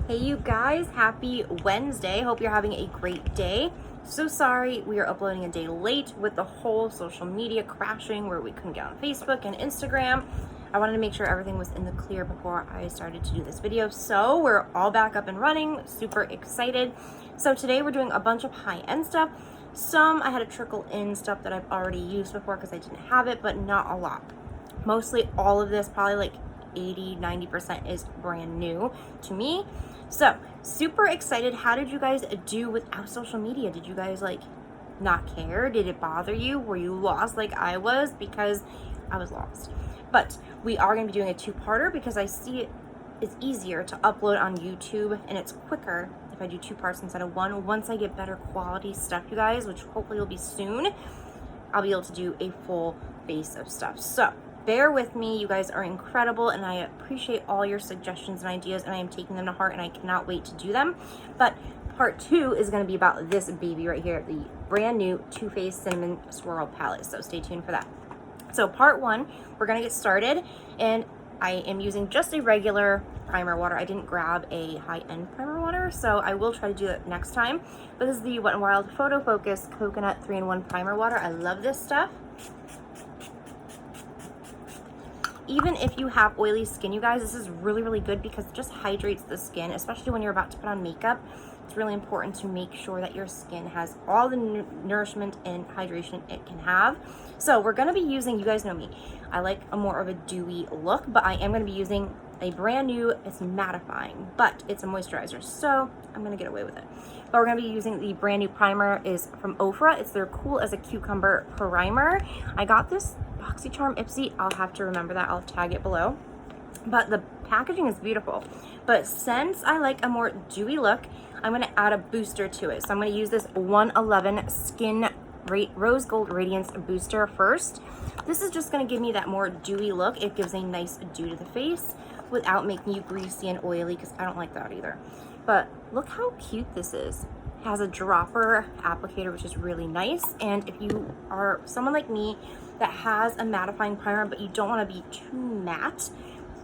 Hey you guys, happy Wednesday. Hope you're having a great day. So sorry we are uploading a day late with the whole social media crashing where we couldn't get on Facebook and Instagram. I wanted to make sure everything was in the clear before I started to do this video. So we're all back up and running, super excited. So today we're doing a bunch of high-end stuff. Some I had to trickle in stuff that I've already used before because I didn't have it, but not a lot. Mostly all of this, probably like 80-90% is brand new to me. So super excited. How did you guys do without social media? Did you guys like not care? Did it bother you? Were you lost like I was? Because I was lost. But we are going to be doing a two-parter because I see it is easier to upload on YouTube and it's quicker if I do two parts instead of one. Once I get better quality stuff, you guys, which hopefully will be soon, I'll be able to do a full base of stuff. So bear with me. You guys are incredible and I appreciate all your suggestions and ideas and I am taking them to heart and I cannot wait to do them. But part two is going to be about this baby right here, the brand new Too Faced Cinnamon Swirl Palette. So stay tuned for that. So part one, we're going to get started and I am using just a regular primer water. I didn't grab a high-end primer water, so I will try to do that next time. But this is the Wet n Wild Photo Focus Coconut 3-in-1 Primer Water. I love this stuff. Even if you have oily skin, you guys, this is really, really good because it just hydrates the skin, especially when you're about to put on makeup. It's really important to make sure that your skin has all the nourishment and hydration it can have. So we're going to be using, you guys know me, I like a more of a dewy look, but I am going to be using a brand new, it's mattifying, but it's a moisturizer, so I'm going to get away with it. But we're going to be using the brand new primer is from Ofra. It's their Cool as a Cucumber primer. I got this BoxyCharm Ipsy. I'll have to remember that. I'll tag it below. But the packaging is beautiful. But since I like a more dewy look, I'm going to add a booster to it. So I'm going to use this 111 Skin Rose Gold Radiance Booster first. This is just going to give me that more dewy look. It gives a nice dew to the face without making you greasy and oily because I don't like that either. But look how cute this is. It has a dropper applicator, which is really nice. And if you are someone like me that has a mattifying primer, but you don't want to be too matte,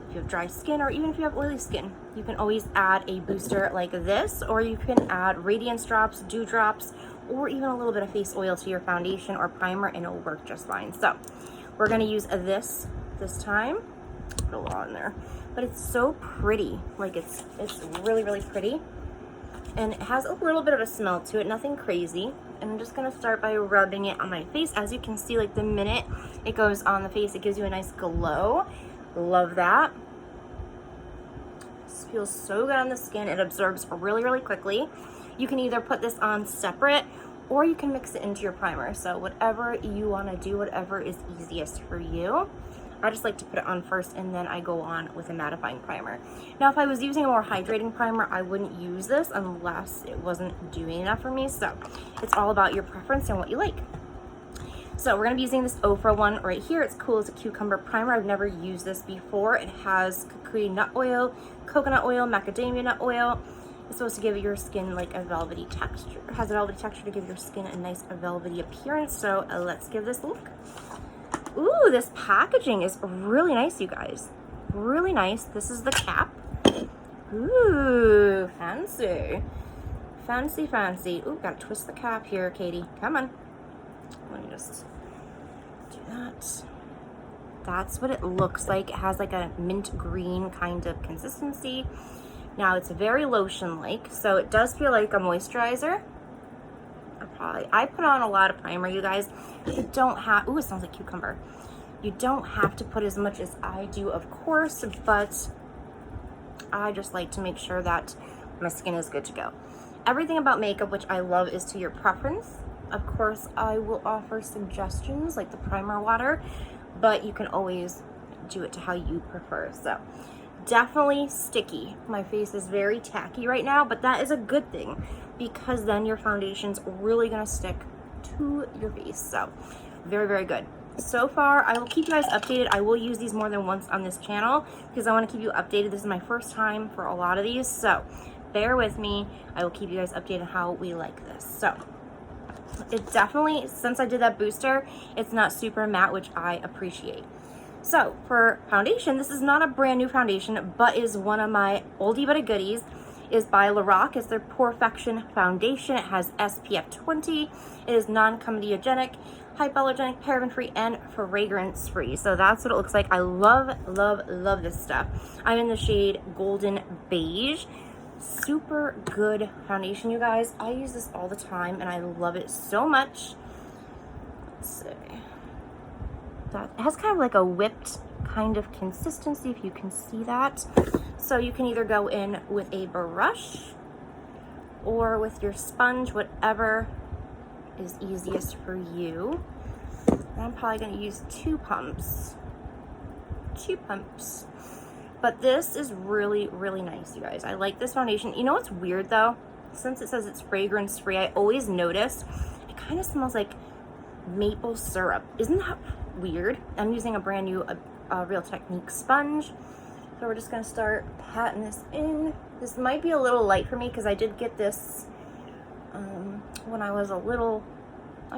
if you have dry skin or even if you have oily skin, you can always add a booster like this, or you can add Radiance drops, dew drops, or even a little bit of face oil to your foundation or primer and it'll work just fine. So we're going to use this time. Put a lot in there, but it's so pretty. Like it's really, really pretty. And it has a little bit of a smell to it, nothing crazy. And I'm just gonna start by rubbing it on my face. As you can see, like the minute it goes on the face, it gives you a nice glow. Love that. This feels so good on the skin. It absorbs really, really quickly. You can either put this on separate or you can mix it into your primer. So whatever you wanna do, whatever is easiest for you. I just like to put it on first and then I go on with a mattifying primer. Now, if I was using a more hydrating primer, I wouldn't use this unless it wasn't doing enough for me. So it's all about your preference and what you like. So we're gonna be using this Ofra one right here. It's Cool as a Cucumber primer. I've never used this before. It has kukui nut oil, coconut oil, macadamia nut oil. It's supposed to give your skin like a velvety texture. It has a velvety texture to give your skin a nice velvety appearance. So let's give this a look. Ooh, this packaging is really nice, you guys. Really nice. This is the cap. Ooh, fancy. Fancy, fancy. Ooh, gotta twist the cap here, Katie. Come on. Let me just do that. That's what it looks like. It has like a mint green kind of consistency. Now, it's very lotion-like, so it does feel like a moisturizer. I put on a lot of primer, you guys. You don't have, ooh, it smells like cucumber. You don't have to put as much as I do, of course, but I just like to make sure that my skin is good to go. Everything about makeup, which I love, is to your preference. Of course, I will offer suggestions like the primer water, but you can always do it to how you prefer. So definitely sticky. My face is very tacky right now, but that is a good thing because then your foundation's really gonna stick to your face. So very, very good. So far, I will keep you guys updated. I will use these more than once on this channel because I want to keep you updated. This is my first time for a lot of these, so bear with me. I will keep you guys updated on how we like this. So it definitely, since I did that booster, it's not super matte, which I appreciate. So for foundation, this is not a brand new foundation, but is one of my oldie but a goodies. is by Lorac. It's their Porefection Foundation. It has SPF 20. It is non-comedogenic, hypoallergenic, paraben-free, and fragrance-free. So that's what it looks like. I love, love, love this stuff. I'm in the shade Golden Beige. Super good foundation, you guys. I use this all the time, and I love it so much. Let's see. That it has kind of like a whipped kind of consistency, if you can see that. So you can either go in with a brush or with your sponge, whatever is easiest for you. And I'm probably going to use two pumps. But this is really, really nice, you guys. I like this foundation. You know what's weird though? Since it says it's fragrance free, I always notice it kind of smells like maple syrup. Isn't that weird? I'm using a brand new Real Technique sponge. So we're just gonna start patting this in. This might be a little light for me because I did get this when I was a little, I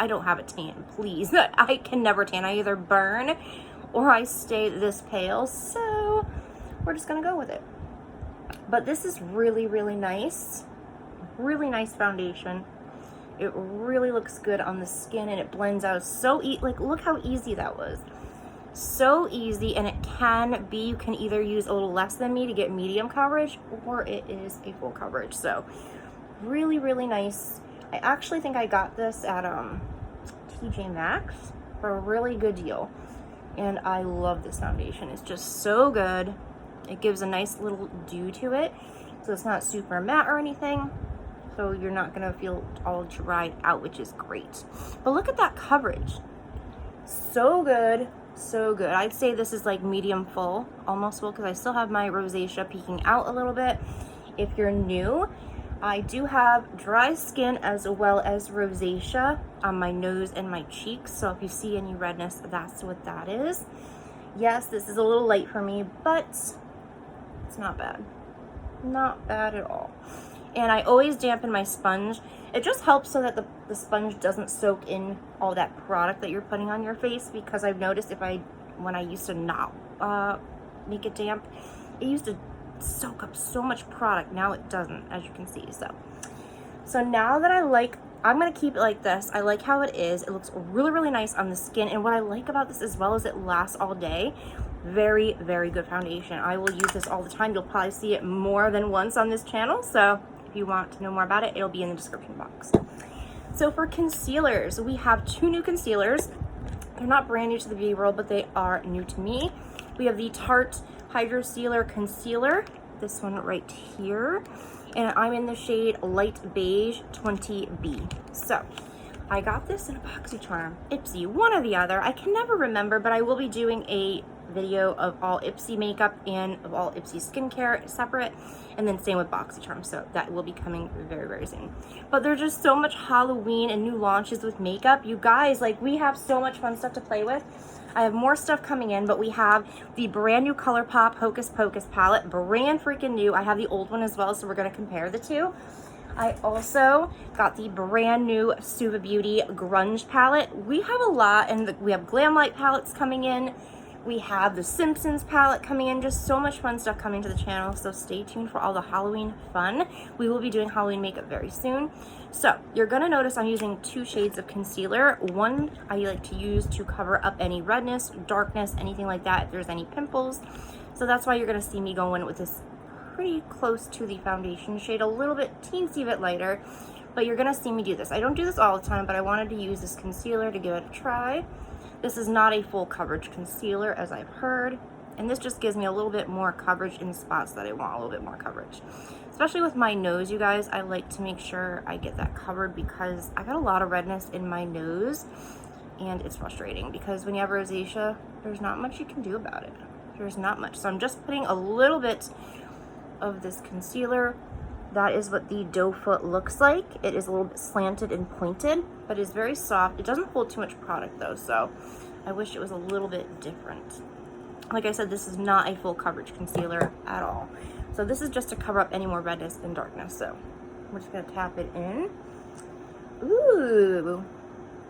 don't have a tan, please. I can never tan. I either burn or I stay this pale, so we're just gonna go with it. But this is really, really nice. Really nice foundation. It really looks good on the skin, and it blends out so like, look how easy that was. So easy, and it can be, you can either use a little less than me to get medium coverage, or it is a full coverage. So really, really nice. I actually think I got this at TJ Maxx for a really good deal. And I love this foundation. It's just so good. It gives a nice little dew to it. So it's not super matte or anything. So you're not gonna feel all dried out, which is great. But look at that coverage. So good, so good. I'd say this is like medium full, almost full, because I still have my rosacea peeking out a little bit. If you're new, I do have dry skin as well as rosacea on my nose and my cheeks. So if you see any redness, that's what that is. Yes, this is a little light for me, but it's not bad. Not bad at all. And I always dampen my sponge. It just helps so that the sponge doesn't soak in all that product that you're putting on your face, because I've noticed when I used to not make it damp, it used to soak up so much product. Now it doesn't, as you can see. So now that I'm gonna keep it like this. I like how it is. It looks really, really nice on the skin. And what I like about this as well is it lasts all day. Very, very good foundation. I will use this all the time. You'll probably see it more than once on this channel. So if you want to know more about it, it'll be in the description box. So for concealers, we have two new concealers. They're not brand new to the beauty world, but they are new to me. We have the Tarte Hydrocealer Concealer, this one right here, and I'm in the shade Light Beige 20B. So I got this in a BoxyCharm, Ipsy, one or the other. I can never remember, but I will be doing a video of all Ipsy makeup and of all Ipsy skincare separate, and then same with BoxyCharm, so that will be coming very, very soon. But there's just so much Halloween and new launches with makeup. You guys, like, we have so much fun stuff to play with. I have more stuff coming in, but we have the brand new ColourPop Hocus Pocus palette, brand freaking new. I have the old one as well, so we're gonna compare the two. I also got the brand new Suva Beauty Grunge palette. We have a lot, and we have Glam Light palettes coming in. We have the Simpsons palette coming in. Just so much fun stuff coming to the channel, so stay tuned for all the Halloween fun. We will be doing Halloween makeup very soon. So you're gonna notice I'm using two shades of concealer. One I like to use to cover up any redness, darkness, anything like that, if there's any pimples. So that's why you're gonna see me go in with this pretty close to the foundation shade, a little bit, teensy bit lighter, but you're gonna see me do this. I don't do this all the time, but I wanted to use this concealer to give it a try. This is not a full coverage concealer, as I've heard, and this just gives me a little bit more coverage in spots that I want a little bit more coverage. Especially with my nose, you guys, I like to make sure I get that covered because I got a lot of redness in my nose, and it's frustrating because when you have rosacea, there's not much you can do about it. There's not much. So I'm just putting a little bit of this concealer. That is what the doe foot looks like. It is a little bit slanted and pointed, but it's very soft. It doesn't hold too much product though, so I wish it was a little bit different. Like I said, this is not a full coverage concealer at all. So this is just to cover up any more redness and darkness. So we're just gonna tap it in. Ooh,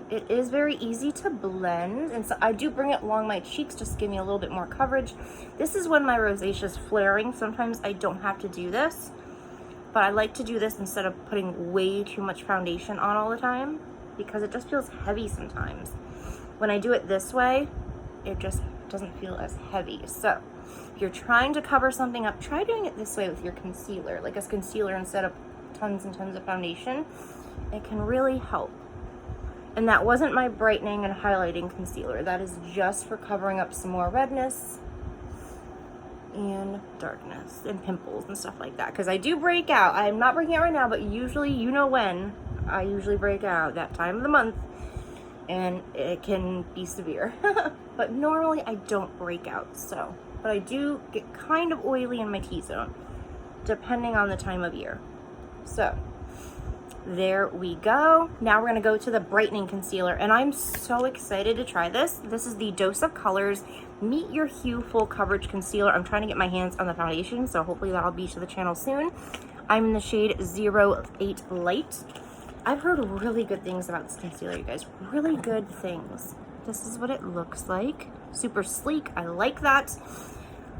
it is very easy to blend. And so I do bring it along my cheeks just to give me a little bit more coverage. This is when my rosacea is flaring. Sometimes I don't have to do this. but I like to do this instead of putting way too much foundation on all the time because it just feels heavy sometimes. When I do it this way, it just doesn't feel as heavy. So if you're trying to cover something up, try doing it this way with your concealer, like a concealer instead of tons and tons of foundation. It can really help. And that wasn't my brightening and highlighting concealer. That is just for covering up some more redness and darkness and pimples and stuff like that. Because I do break out. I'm not breaking out right now, but usually, you know when, I usually break out that time of the month. And it can be severe. But normally I don't break out, so. But I do get kind of oily in my T-zone, depending on the time of year. So, there we go. Now we're gonna go to the brightening concealer, and I'm so excited to try this. This is the Dose of Colors Meet Your Hue Full Coverage Concealer. I'm trying to get my hands on the foundation, so hopefully that'll be to the channel soon. I'm in the shade 08 Light. I've heard really good things about this concealer, you guys. Really good things. This is what it looks like. Super sleek. I like that.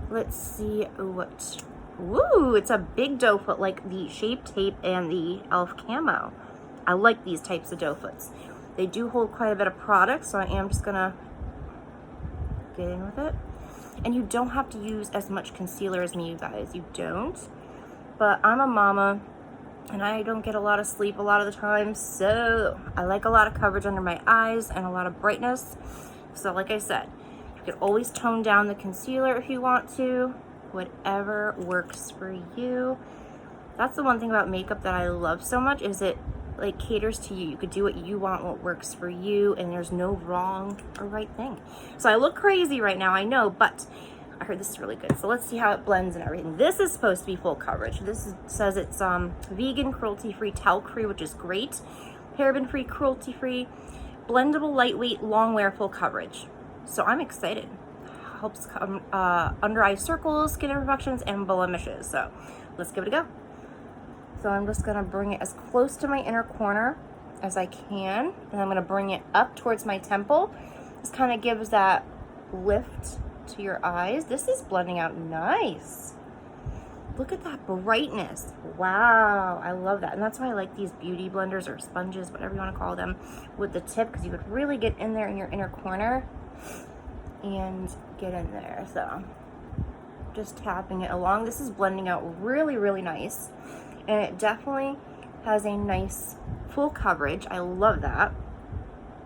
Let's see what... Ooh, it's a big doe foot, like the Shape Tape and the e.l.f. Camo. I like these types of doe foots. They do hold quite a bit of product, so I am just gonna get in with it. And you don't have to use as much concealer as me, you guys. You don't. But I'm a mama, and I don't get a lot of sleep a lot of the time, so I like a lot of coverage under my eyes and a lot of brightness. So like I said, you can always tone down the concealer if you want to. Whatever works for you. That's the one thing about makeup that I love so much, is it like caters to you. You could do what you want, what works for you, and there's no wrong or right thing. So I look crazy right now, I know, but I heard this is really good. So let's see how it blends and everything. This is supposed to be full coverage. Says it's vegan, cruelty-free, talc-free, which is great. Paraben-free, cruelty-free, blendable, lightweight, long wear, full coverage. So I'm excited. Helps under eye circles, skin imperfections, and blemishes. So let's give it a go. So I'm just gonna bring it as close to my inner corner as I can, and I'm gonna bring it up towards my temple. This kind of gives that lift to your eyes. This is blending out nice. Look at that brightness. Wow, I love that. And that's why I like these beauty blenders or sponges, whatever you want to call them, with the tip, because you could really get in there in your inner corner and get in there. So just tapping it along. This is blending out really, really nice, and it definitely has a nice full coverage. I love that.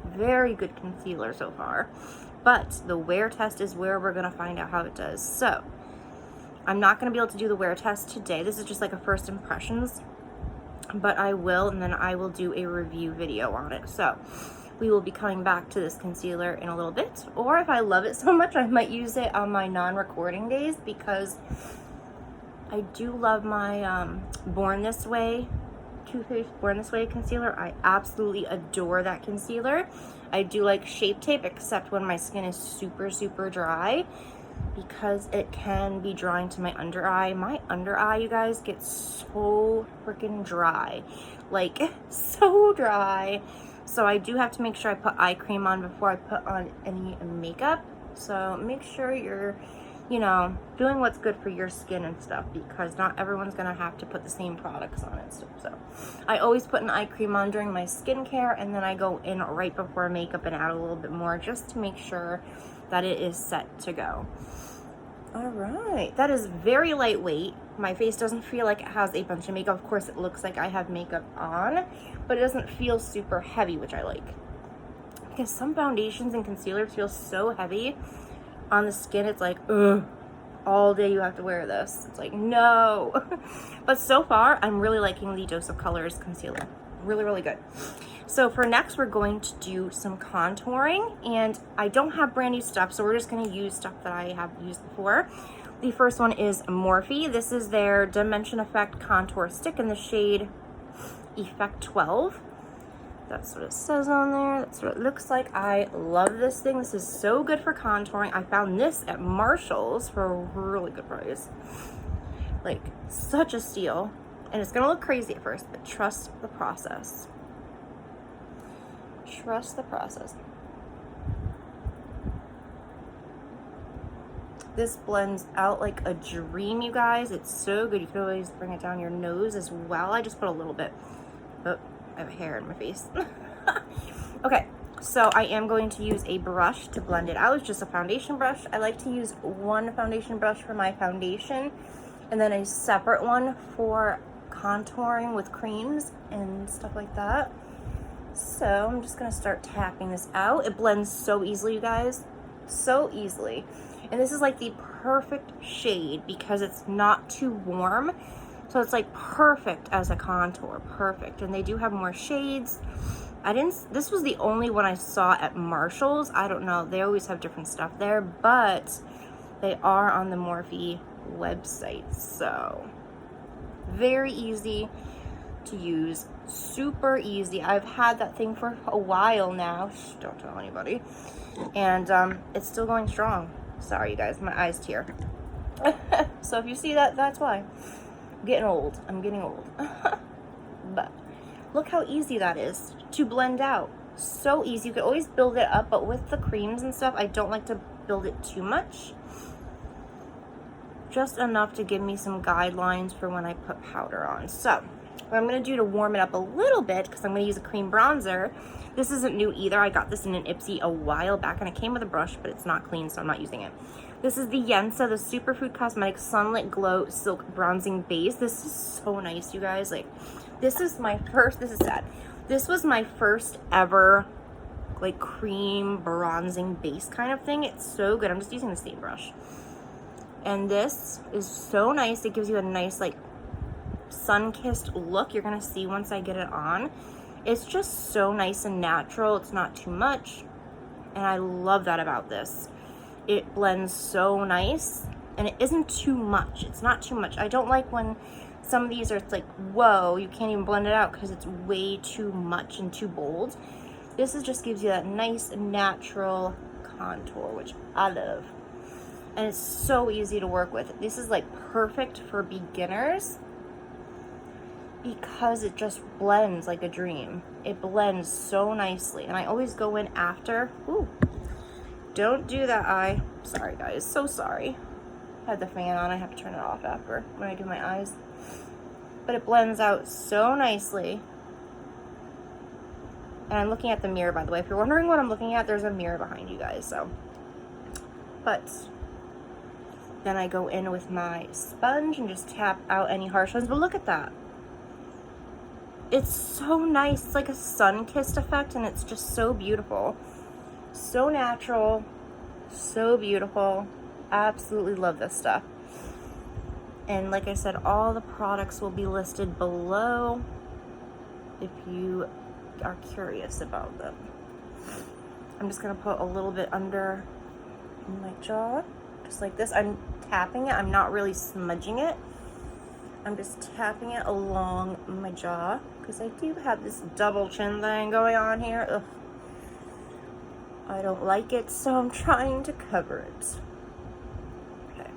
Very good concealer so far, but the wear test is where we're gonna find out how it does. So I'm not gonna be able to do the wear test today. This is just like a first impressions, but I will, and then I will do a review video on it. So we will be coming back to this concealer in a little bit, or if I love it so much, I might use it on my non-recording days, because I do love my Born This Way Too Faced Born This Way concealer. I absolutely adore that concealer. I do like Shape Tape, except when my skin is super, super dry, because it can be drying to my under eye. My under eye, you guys, gets so freaking dry, like so dry. So I do have to make sure I put eye cream on before I put on any makeup. So make sure you're, you know, doing what's good for your skin and stuff, because not everyone's gonna have to put the same products on it. So I always put an eye cream on during my skincare, and then I go in right before makeup and add a little bit more, just to make sure that it is set to go. All right, that is very lightweight. My face doesn't feel like it has a bunch of makeup. Of course, it looks like I have makeup on, but it doesn't feel super heavy, which I like. Because some foundations and concealers feel so heavy on the skin. It's like, ugh, all day you have to wear this. It's like, no. But so far, I'm really liking the Dose of Colors concealer. Really, really good. So for next, we're going to do some contouring, and I don't have brand new stuff, so we're just going to use stuff that I have used before. The first one is Morphe. This is their Dimension Effect Contour Stick in the shade Effect 12. That's what it says on there. That's what it looks like. I love this thing. This is so good for contouring. I found this at Marshall's for a really good price. Like, such a steal. And it's going to look crazy at first, but trust the process. Trust the process. This blends out like a dream, you guys. It's so good. You could always bring it down your nose as well. I just put a little bit. Oh, I have a hair in my face. Okay, so I am going to use a brush to blend it out. It's just a foundation brush. I like to use one foundation brush for my foundation and then a separate one for contouring with creams and stuff like that. So I'm just gonna start tapping this out. It blends so easily, you guys, so easily. And this is like the perfect shade because it's not too warm. So it's like perfect as a contour, perfect. And they do have more shades. This was the only one I saw at Marshall's. I don't know, they always have different stuff there, but they are on the Morphe website. So very easy to use, super easy. I've had that thing for a while now. Shh, don't tell anybody. And it's still going strong. Sorry, you guys, my eyes tear. So if you see that, that's why. I'm getting old. I'm getting old. But look how easy that is to blend out. So easy. You could always build it up, but with the creams and stuff, I don't like to build it too much. Just enough to give me some guidelines for when I put powder on. So what I'm going to do to warm it up a little bit, because I'm going to use a cream bronzer. This isn't new either. I got this in an Ipsy a while back, and it came with a brush, but it's not clean, so I'm not using it. This is the Yensa, the Superfood Cosmetics Sunlit Glow Silk Bronzing Base. This is so nice, you guys. Like, this is sad. This was my first ever, like, cream bronzing base kind of thing. It's so good. I'm just using the same brush. And this is so nice. It gives you a nice, like, sun-kissed look. You're gonna see once I get it on. It's just so nice and natural. It's not too much, and I love that about this. It blends so nice, and it isn't too much. It's not too much. I don't like when some of these are like, whoa, you can't even blend it out because it's way too much and too bold. This just gives you that nice natural contour, which I love. And it's so easy to work with. This is like perfect for beginners because it just blends like a dream. It blends so nicely. And I always go in after. Ooh, don't do that, eye. Sorry, guys. So sorry. I had the fan on. I have to turn it off after when I do my eyes. But it blends out so nicely. And I'm looking at the mirror, by the way. If you're wondering what I'm looking at, there's a mirror behind you guys. So, but then I go in with my sponge and just tap out any harsh ones. But look at that. It's so nice. It's like a sun-kissed effect, and it's just so beautiful. So natural. So beautiful. Absolutely love this stuff. And like I said, all the products will be listed below if you are curious about them. I'm just going to put a little bit under my jaw, just like this. I'm tapping it. I'm not really smudging it. I'm just tapping it along my jaw because I do have this double chin thing going on here. Ugh. I don't like it, so I'm trying to cover it. Okay.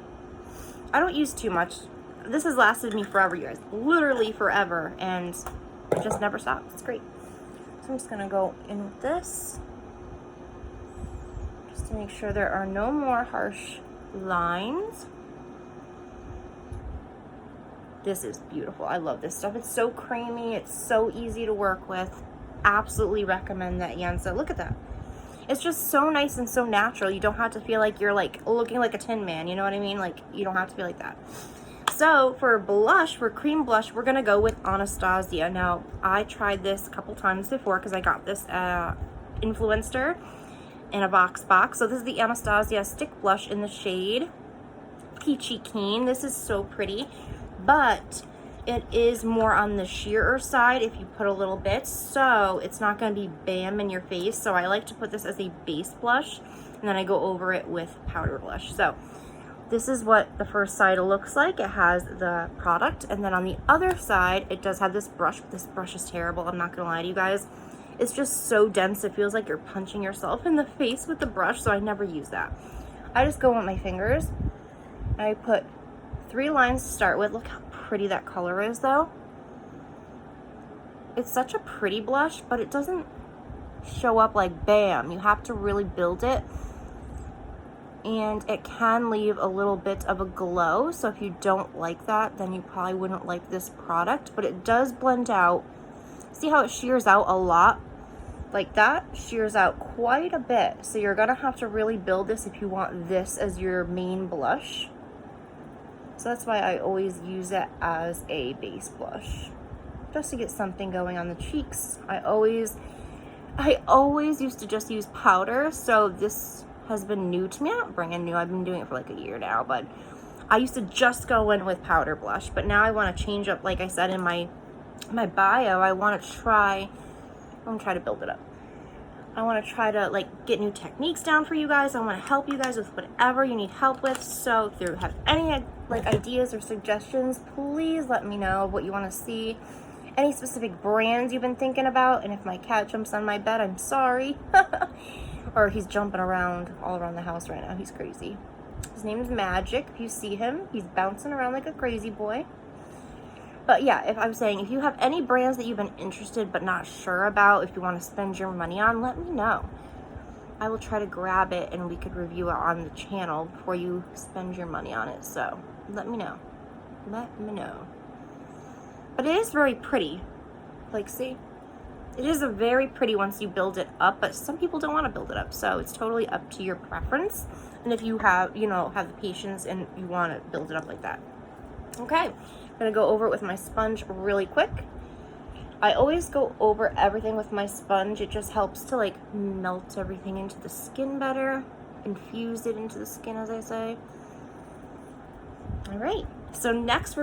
I don't use too much. This has lasted me forever, you guys. Literally forever, and it just never stops. It's great. So I'm just gonna go in with this just to make sure there are no more harsh lines. This is beautiful. I love this stuff. It's so creamy. It's so easy to work with. Absolutely recommend that Yensa. Look at that. It's just so nice and so natural. You don't have to feel like you're like looking like a Tin Man. You know what I mean? Like, you don't have to be like that. So for blush, for cream blush, we're going to go with Anastasia. Now, I tried this a couple times before because I got this Influencer in a box. So this is the Anastasia Stick Blush in the shade Peachy Keen. This is so pretty, but it is more on the sheerer side if you put a little bit, so it's not going to be bam in your face. So I like to put this as a base blush, and then I go over it with powder blush. So this is what the first side looks like. It has the product, and then on the other side, it does have this brush. This brush is terrible. I'm not going to lie to you guys. It's just so dense. It feels like you're punching yourself in the face with the brush, so I never use that. I just go with my fingers. I put 3 lines to start with. Look how pretty that color is, though. It's such a pretty blush, but it doesn't show up like bam. You have to really build it. and it can leave a little bit of a glow. So if you don't like that, then you probably wouldn't like this product, but it does blend out. See how it shears out a lot? Like that shears out quite a bit. So you're gonna have to really build this if you want this as your main blush. So that's why I always use it as a base blush, just to get something going on the cheeks. I always used to just use powder, so this has been new to me. Not brand new, I've been doing it for like a year now, but I used to just go in with powder blush, but now I want to change up. Like I said in my bio, I want to try to build it up. I want to try to like get new techniques down for you guys. I want to help you guys with whatever you need help with. So if you have any like ideas or suggestions, please let me know what you want to see. Any specific brands you've been thinking about. And if my cat jumps on my bed, I'm sorry. Or he's jumping around all around the house right now. He's crazy. His name is Magic. If you see him, he's bouncing around like a crazy boy. But yeah, if I'm saying, if you have any brands that you've been interested but not sure about, if you want to spend your money on, let me know. I will try to grab it and we could review it on the channel before you spend your money on it. So let me know. Let me know. But it is very pretty. Like, see? It is a very pretty once you build it up, but some people don't want to build it up. So it's totally up to your preference. And if you have, you know, have the patience and you want to build it up like that. Okay. I'm gonna go over it with my sponge really quick. I always go over everything with my sponge. It just helps to like melt everything into the skin better, infuse it into the skin, as I say. All right, so next we're